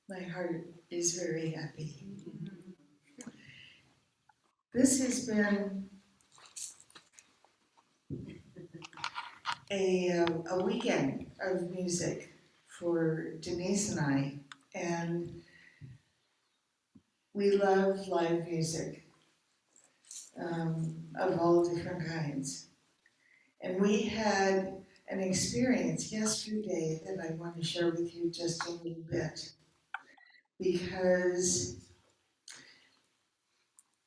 My heart is very happy. This has been a weekend of music for Denise and I, and we love live music of all different kinds. And we had an experience yesterday that I want to share with you just a little bit, because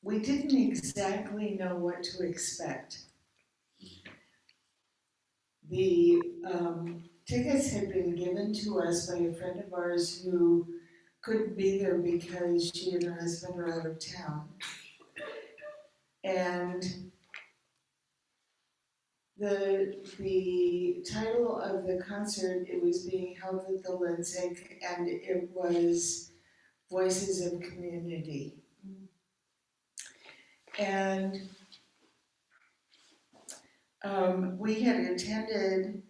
we didn't exactly know what to expect. The tickets had been given to us by a friend of ours who couldn't be there because she and her husband are out of town. And the title of the concert, it was being held at the Lindsay, and it was Voices of Community. And we had attended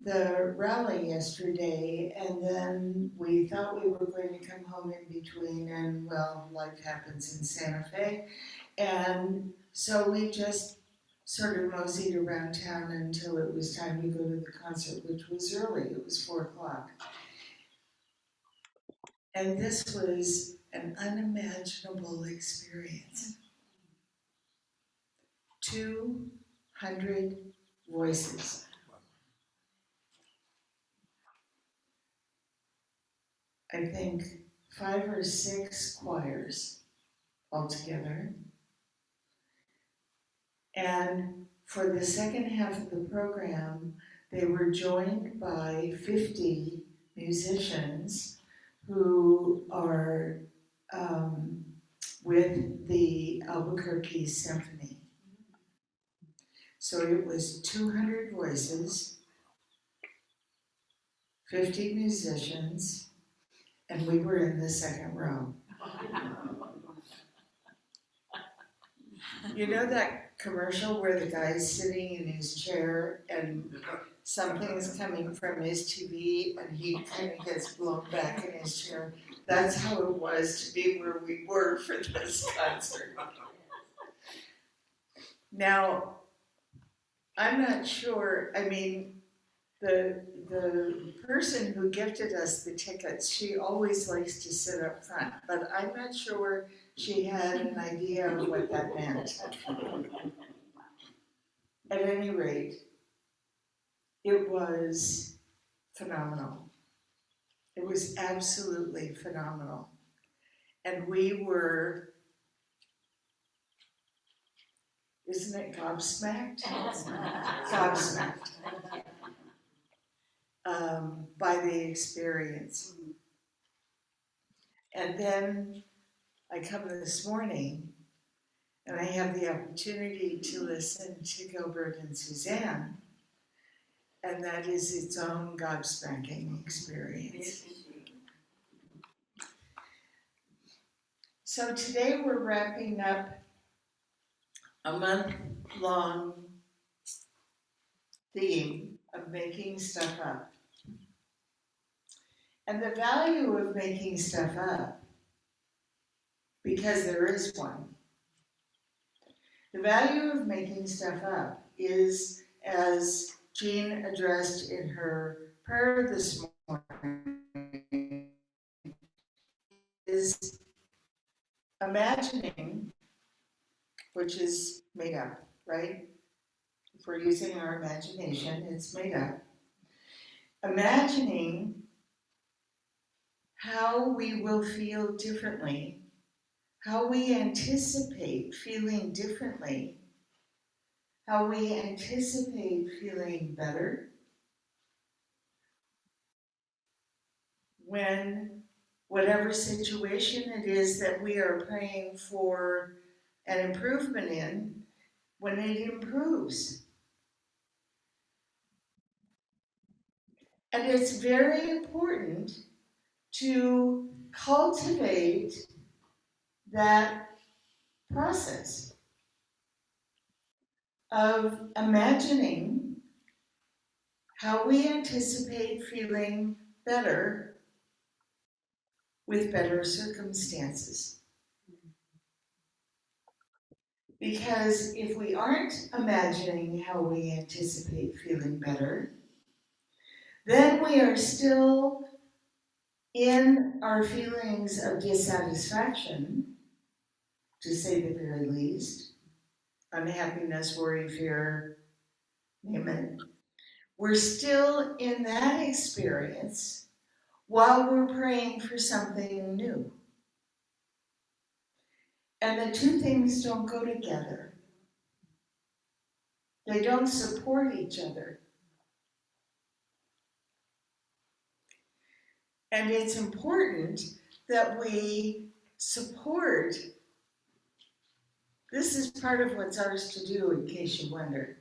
the rally yesterday, and then we thought we were going to come home in between, and well, life happens in Santa Fe. And so we just sort of moseyed around town until it was time to go to the concert, which was early. It was 4 o'clock. And this was an unimaginable experience. 200 voices. I think 5 or 6 choirs altogether. And for the second half of the program, they were joined by 50 musicians who are with the Albuquerque Symphony. So it was 200 voices, 50 musicians, and we were in the second row. You know that commercial where the guy's sitting in his chair and something's coming from his TV and he kind of gets blown back in his chair? That's how it was to be where we were for this concert. Now, I'm not sure, I mean, the person who gifted us the tickets, she always likes to sit up front, but I'm not sure she had an idea of what that meant. At any rate, it was phenomenal. It was absolutely phenomenal. And we were, isn't it gobsmacked? Gobsmacked. By the experience. And then I come this morning and I have the opportunity to listen to Gilbert and Suzanne, and that is its own gobsmacking experience. So today we're wrapping up a month-long theme of making stuff up. And the value of making stuff up, because there is one, the value of making stuff up is, as Jean addressed in her prayer this morning, is imagining, which is made up, right? If we're using our imagination, it's made up. Imagining how we will feel differently, how we anticipate feeling differently, how we anticipate feeling better when whatever situation it is that we are praying for an improvement in, when it improves. And it's very important to cultivate that process of imagining how we anticipate feeling better with better circumstances. Because if we aren't imagining how we anticipate feeling better, then we are still in our feelings of dissatisfaction, to say the very least, unhappiness, worry, fear, name it. We're still in that experience while we're praying for something new. And the two things don't go together. They don't support each other. And it's important that we support. This is part of what's ours to do, in case you wonder.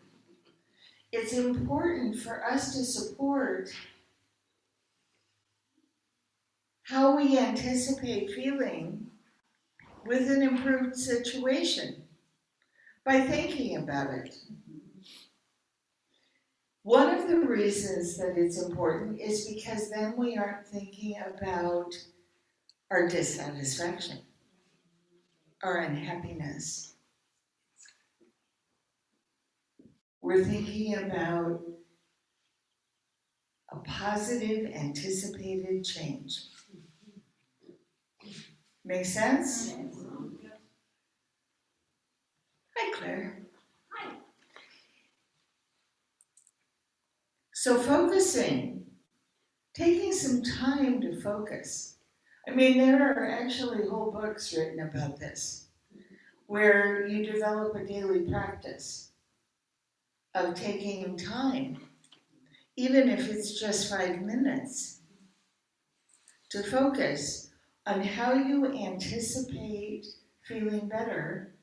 It's important for us to support how we anticipate feeling with an improved situation by thinking about it. One of the reasons that it's important is because then we aren't thinking about our dissatisfaction, our unhappiness. We're thinking about a positive anticipated change. Make sense? Hi, Claire. Hi. So focusing, taking some time to focus. I mean, there are actually whole books written about this, where you develop a daily practice of taking time, even if it's just 5 minutes, to focus on how you anticipate feeling better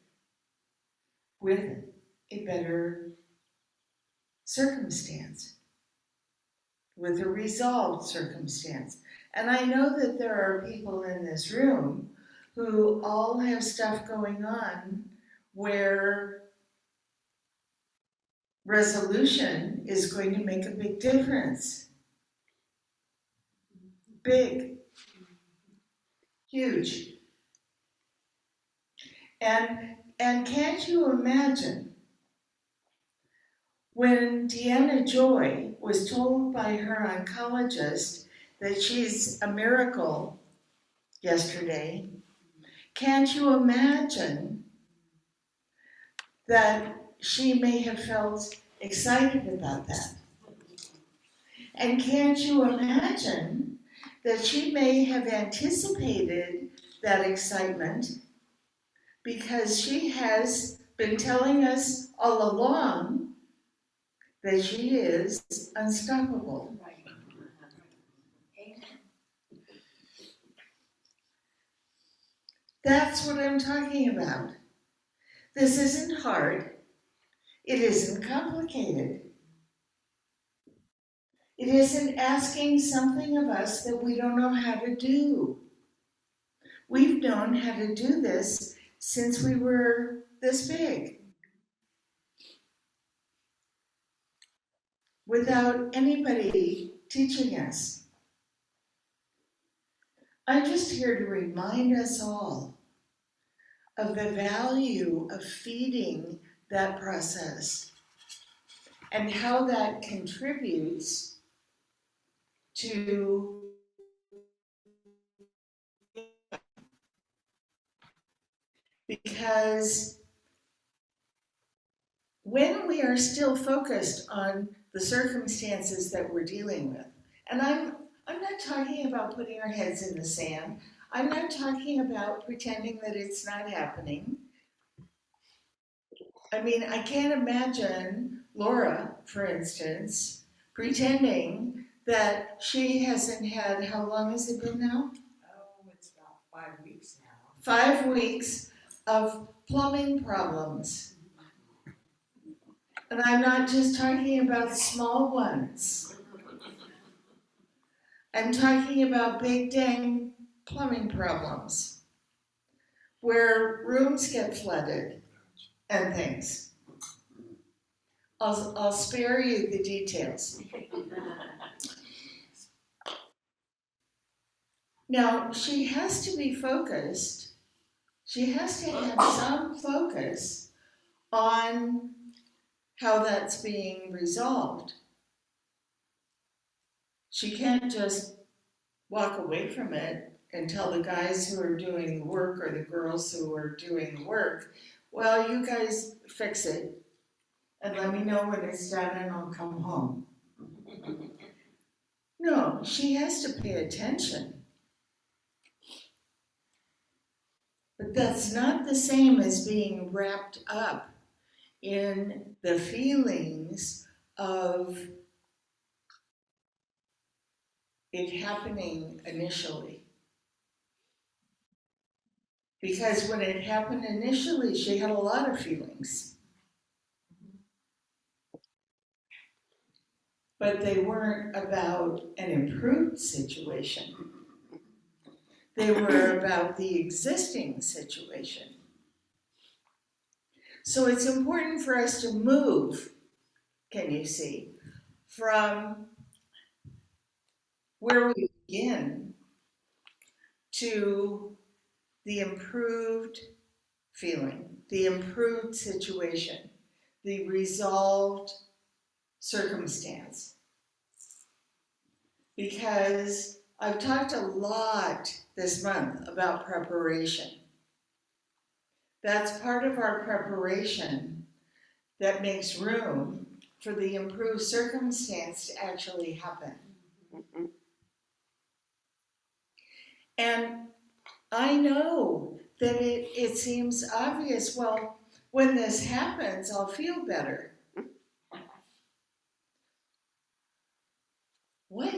with a better circumstance, with a resolved circumstance. And I know that there are people in this room who all have stuff going on where resolution is going to make a big difference. Big. Huge. And can't you imagine when Deanna Joy was told by her oncologist that she's a miracle yesterday, can't you imagine that she may have felt excited about that? And can't you imagine that she may have anticipated that excitement because she has been telling us all along that she is unstoppable. That's what I'm talking about. This isn't hard. It isn't complicated. It isn't asking something of us that we don't know how to do. We've known how to do this since we were this big, without anybody teaching us. I'm just here to remind us all of the value of feeding that process and how that contributes to because when we are still focused on the circumstances that we're dealing with, and I'm not talking about putting our heads in the sand. I'm not talking about pretending that it's not happening. I mean, I can't imagine Laura, for instance, pretending that she hasn't had, how long has it been now? Oh, it's about 5 weeks now. 5 weeks of plumbing problems. And I'm not just talking about small ones. I'm talking about big dang plumbing problems where rooms get flooded and things. I'll spare you the details. Now, she has to be focused. She has to have some focus on how that's being resolved. She can't just walk away from it and tell the guys who are doing the work or the girls who are doing the work, well, you guys fix it and let me know when it's done and I'll come home. No, she has to pay attention. But that's not the same as being wrapped up in the feelings of it happening initially. Because when it happened initially, she had a lot of feelings. But they weren't about an improved situation. They were about the existing situation. So it's important for us to move, can you see, from where we begin to the improved feeling, the improved situation, the resolved circumstance. Because I've talked a lot this month about preparation. That's part of our preparation that makes room for the improved circumstance to actually happen. And I know that it seems obvious, well, when this happens, I'll feel better. What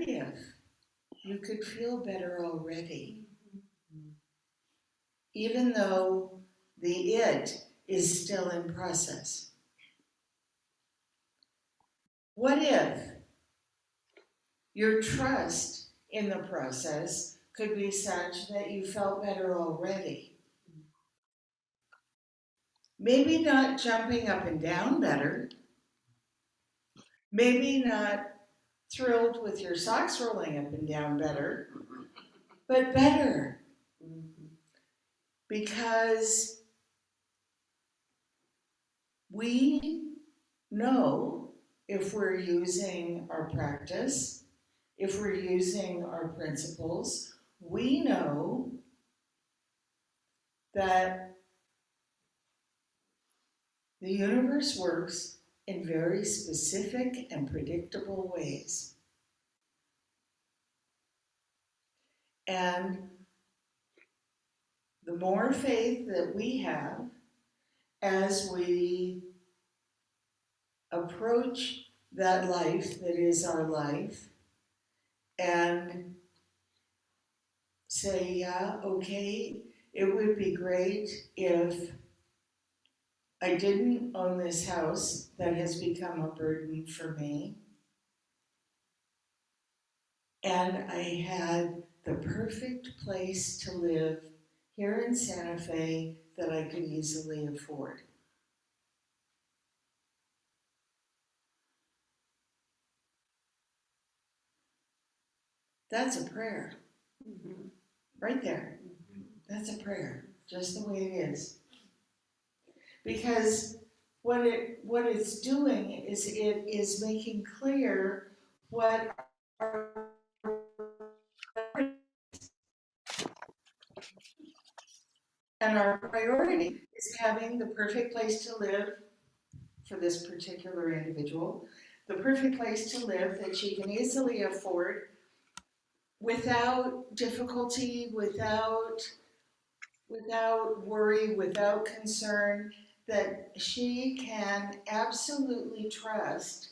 if you could feel better already? Even though the it is still in process. What if your trust in the process could be such that you felt better already? Maybe not jumping up and down better. Maybe not thrilled with your socks rolling up and down better, but better. Because we know if we're using our practice, if we're using our principles, we know that the universe works in very specific and predictable ways. And the more faith that we have as we approach that life that is our life and say, yeah, okay, it would be great if I didn't own this house that has become a burden for me, and I had the perfect place to live here in Santa Fe that I could easily afford. That's a prayer. Right there. That's a prayer, just the way it is. Because what it's doing is it is making clear what our and our priority is having the perfect place to live for this particular individual, the perfect place to live that she can easily afford without difficulty, without worry, without concern, that she can absolutely trust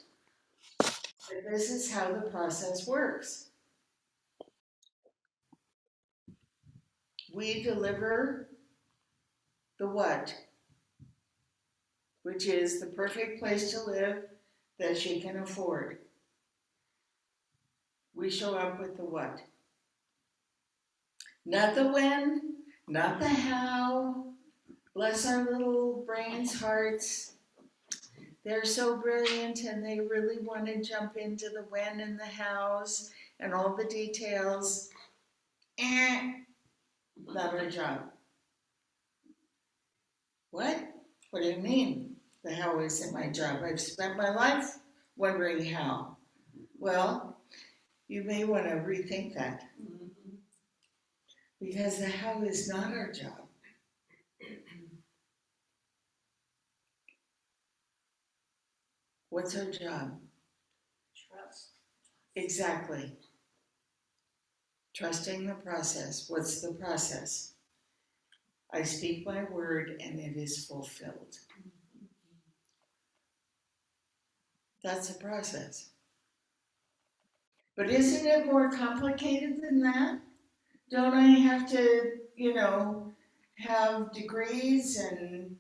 that this is how the process works. We deliver the what, which is the perfect place to live that she can afford. We show up with the what. Not the when, not the how. Bless our little brains' hearts. They're so brilliant and they really want to jump into the when and the hows and all the details, not our job. What? What do you mean? The how isn't my job? I've spent my life wondering how. Well, you may want to rethink that, because the how is not our job. What's our job? Trust. Exactly. Trusting the process. What's the process? I speak my word and it is fulfilled. That's a process. But isn't it more complicated than that? Don't I have to, have degrees and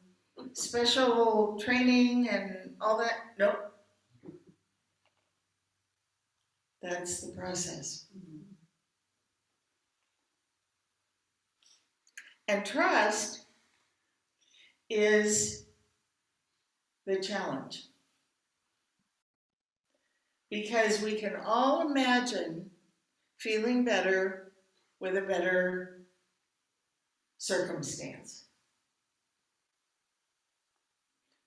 special training and all that? Nope. That's the process. And trust is the challenge. Because we can all imagine feeling better with a better circumstance.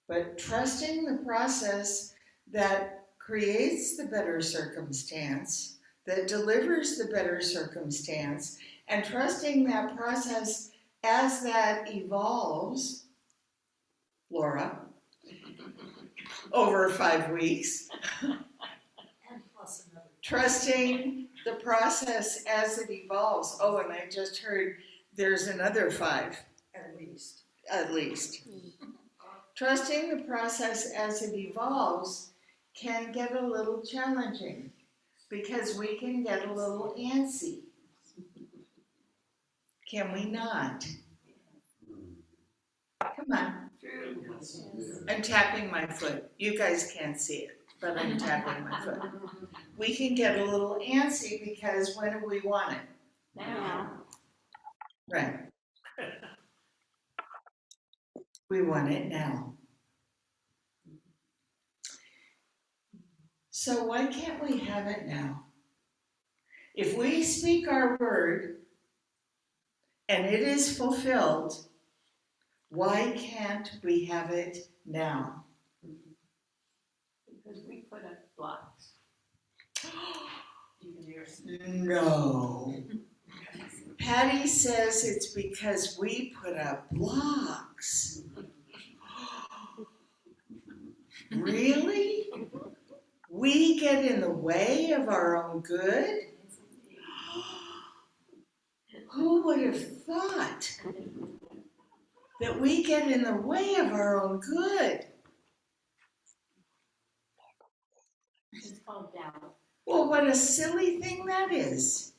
But trusting the process that creates the better circumstance, that delivers the better circumstance, and trusting that process as that evolves, Laura, over 5 weeks, And plus another. trusting the process as it evolves. Oh, and I just heard there's another 5, At least. at least. Trusting the process as it evolves can get a little challenging because we can get a little antsy. Can we not? Come on. I'm tapping my foot. You guys can't see it, but I'm tapping my foot. We can get a little antsy because when do we want it? Now. Right. We want it now. So why can't we have it now? If we speak our word and it is fulfilled, why can't we have it now? Because we put up blocks. No. Patty says it's because we put up blocks. Really? We get in the way of our own good? Who would have thought that we get in the way of our own good? It's called doubt. Well, what a silly thing that is.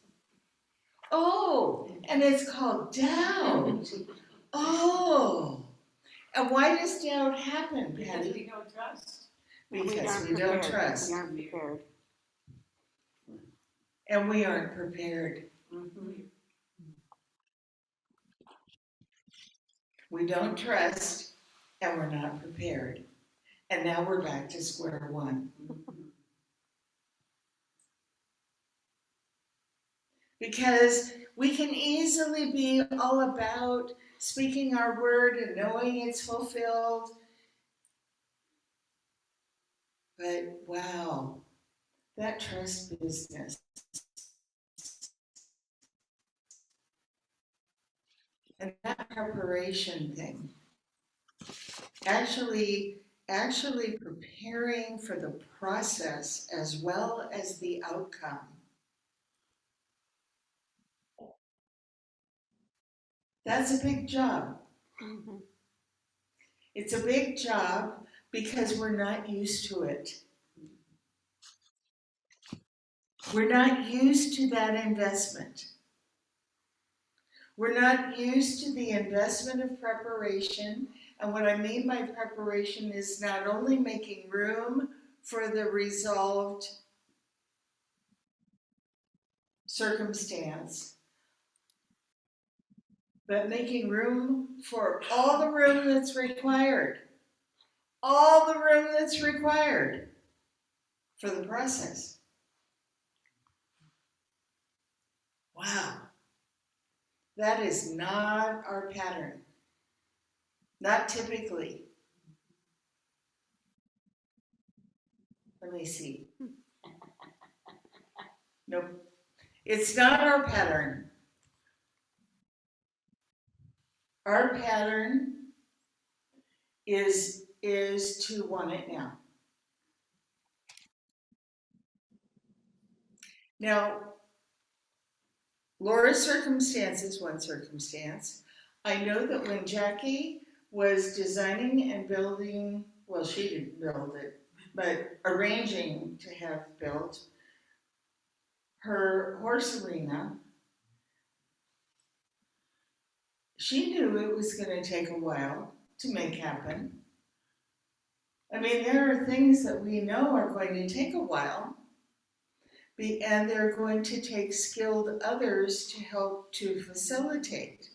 Oh, and it's called doubt. Oh. And why does doubt happen, Because Patty? we don't trust. Because we don't trust. We aren't prepared. And we aren't prepared. We don't trust and we're not prepared. And now we're back to square one. Because we can easily be all about speaking our word and knowing it's fulfilled. But wow, that trust business. And that preparation thing. Actually preparing for the process as well as the outcome. That's a big job. Mm-hmm. It's a big job because we're not used to it. We're not used to that investment. We're not used to the investment of preparation. And what I mean by preparation is not only making room for the resolved circumstance, but making room for all the room that's required. All the room that's required for the process. Wow. That is not our pattern. Not typically. Let me see. Nope. It's not our pattern. Our pattern is to want it now. Now, Laura's circumstance is one circumstance. I know that when Jackie was designing and building, well, she didn't build it, but arranging to have built her horse arena, she knew it was going to take a while to make happen. I mean, there are things that we know are going to take a while, and they're going to take skilled others to help to facilitate.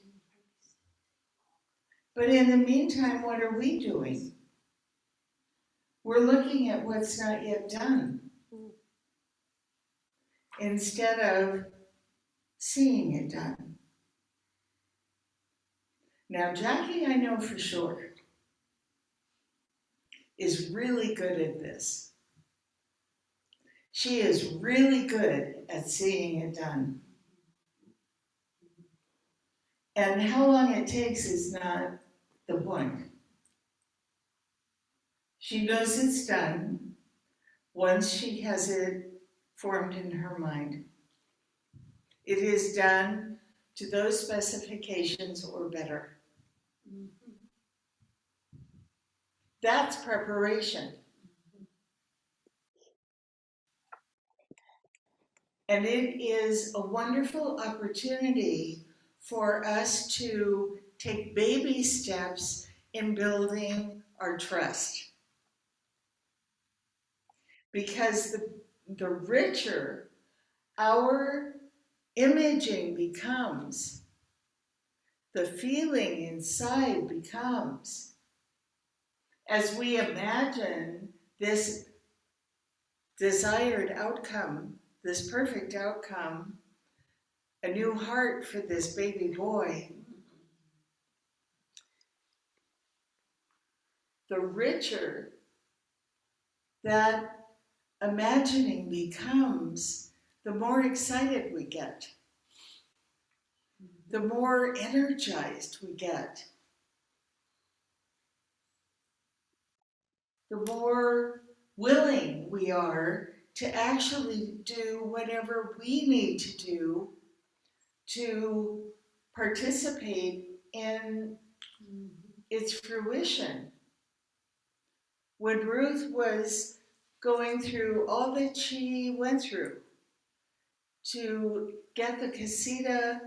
But in the meantime, what are we doing? We're looking at what's not yet done instead of seeing it done. Now, Jackie, I know for sure, is really good at this. She is really good at seeing it done. And how long it takes is not the point. She knows it's done once she has it formed in her mind. It is done to those specifications or better. That's preparation. And it is a wonderful opportunity for us to take baby steps in building our trust. Because the richer our imaging becomes, the feeling inside becomes, as we imagine this desired outcome, this perfect outcome, a new heart for this baby boy, the richer that imagining becomes, the more excited we get, the more energized we get, the more willing we are to actually do whatever we need to do to participate in its fruition. When Ruth was going through all that she went through to get the casita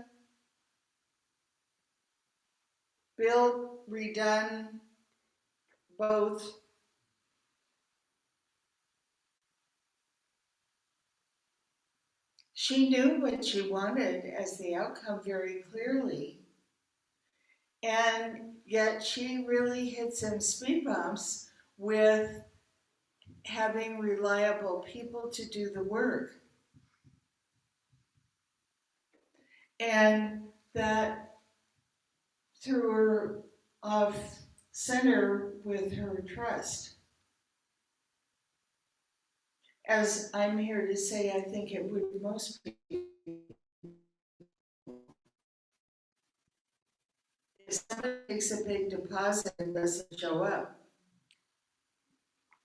built, redone, both, she knew what she wanted as the outcome very clearly. And yet she really hit some speed bumps with having reliable people to do the work. And that threw her off center with her trust. As I'm here to say, I think it would most people. If somebody takes a big deposit and doesn't show up,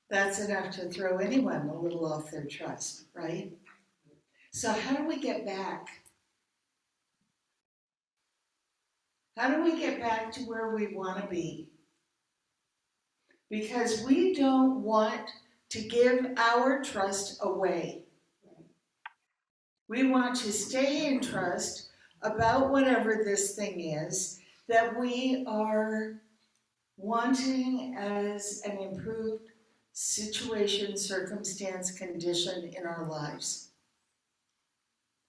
that's enough to throw anyone a little off their trust, right? So how do we get back? How do we get back to where we want to be? Because we don't want to give our trust away. We want to stay in trust about whatever this thing is that we are wanting as an improved situation, circumstance, condition in our lives.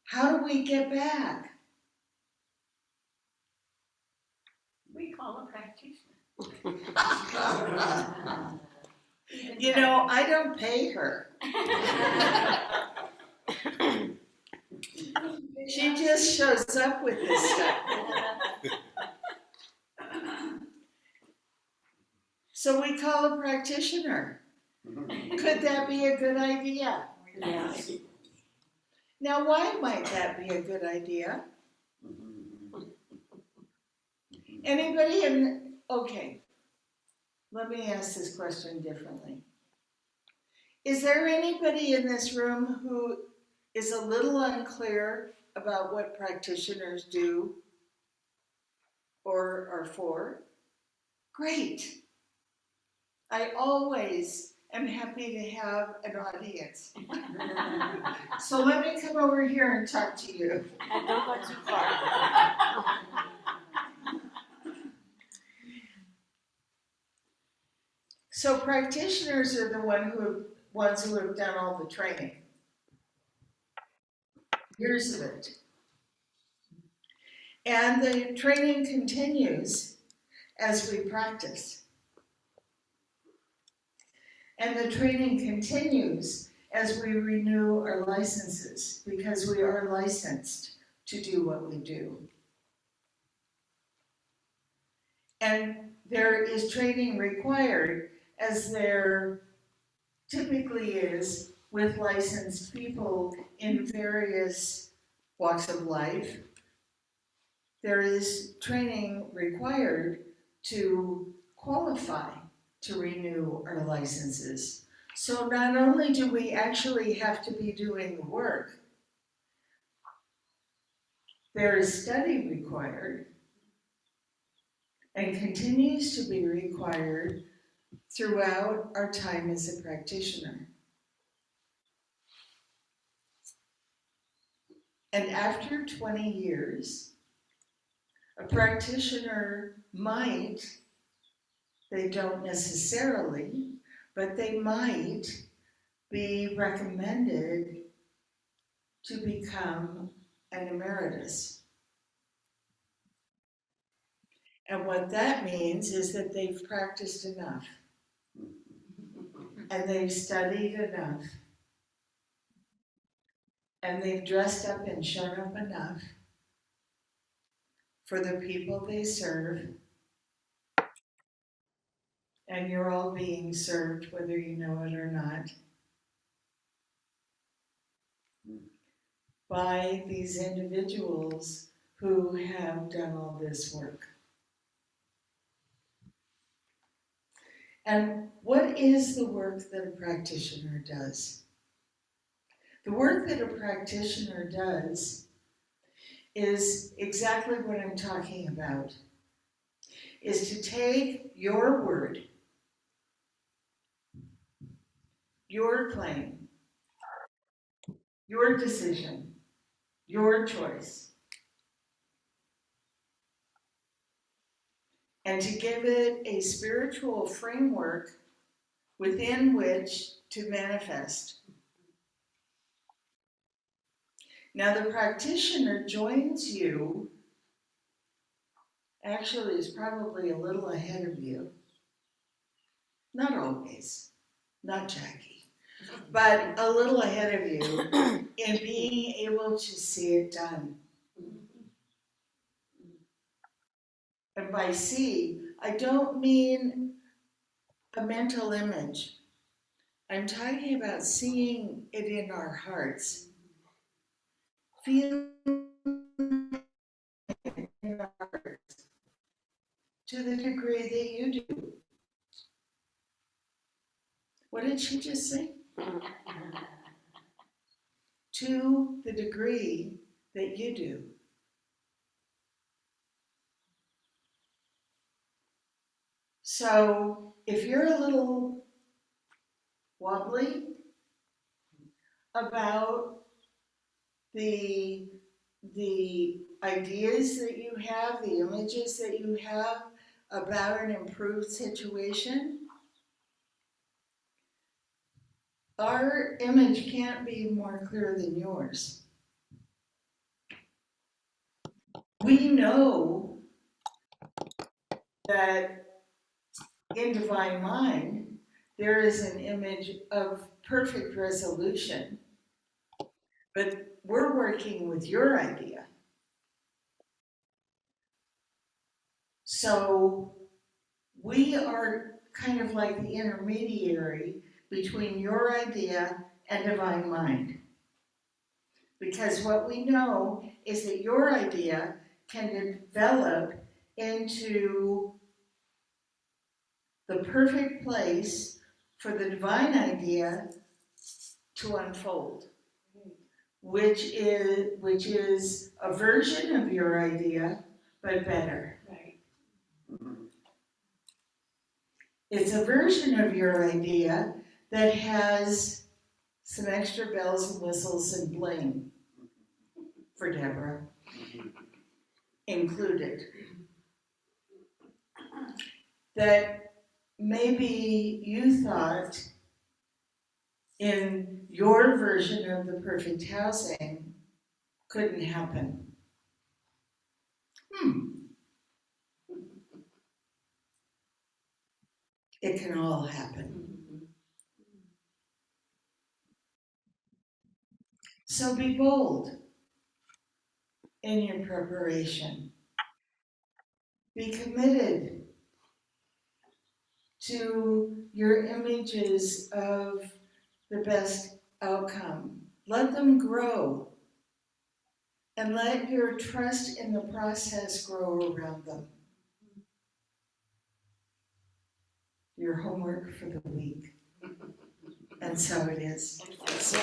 How do we get back? We call a practitioner. You know, I don't pay her. She just just shows up with this stuff. So we call a practitioner. Could that be a good idea? Yes. Now, why might that be a good idea? Anybody okay, let me ask this question differently. Is there anybody in this room who is a little unclear about what practitioners do or are for? Great. I always am happy to have an audience. So let me come over here and talk to you. And don't go too far. So practitioners are the ones who have done all the training. Years of it. And the training continues as we practice. And the training continues as we renew our licenses, because we are licensed to do what we do. And there is training required, as there typically is with licensed people in various walks of life. There is training required to qualify to renew our licenses. So not only do we actually have to be doing the work, there is study required and continues to be required throughout our time as a practitioner. And after 20 years, a practitioner might, they don't necessarily, but they might be recommended to become an emeritus. And what that means is that they've practiced enough. And they've studied enough. And they've dressed up and shown up enough for the people they serve. And you're all being served, whether you know it or not, by these individuals who have done all this work. And what is the work that a practitioner does? The work that a practitioner does is exactly what I'm talking about, is to take your word, your claim, your decision, your choice, and to give it a spiritual framework within which to manifest. Now, the practitioner joins you, actually is probably a little ahead of you. Not always, not Jackie, but a little ahead of you in being able to see it done. And by see, I don't mean a mental image. I'm talking about seeing it in our hearts. Feeling it in our hearts to the degree that you do. What did she just say? To the degree that you do. So if you're a little wobbly about the ideas that you have, the images that you have about an improved situation, our image can't be more clear than yours. We know that in Divine Mind, there is an image of perfect resolution, but we're working with your idea. So we are kind of like the intermediary between your idea and Divine Mind. Because what we know is that your idea can develop into the perfect place for the divine idea to unfold, which is a version of your idea, but better. Right. It's a version of your idea that has some extra bells and whistles and bling for Deborah included. That maybe you thought in your version of the perfect housing couldn't happen. It can all happen. So be bold in your preparation. Be committed to your images of the best outcome. Let them grow. And let your trust in the process grow around them. Your homework for the week. And so it is.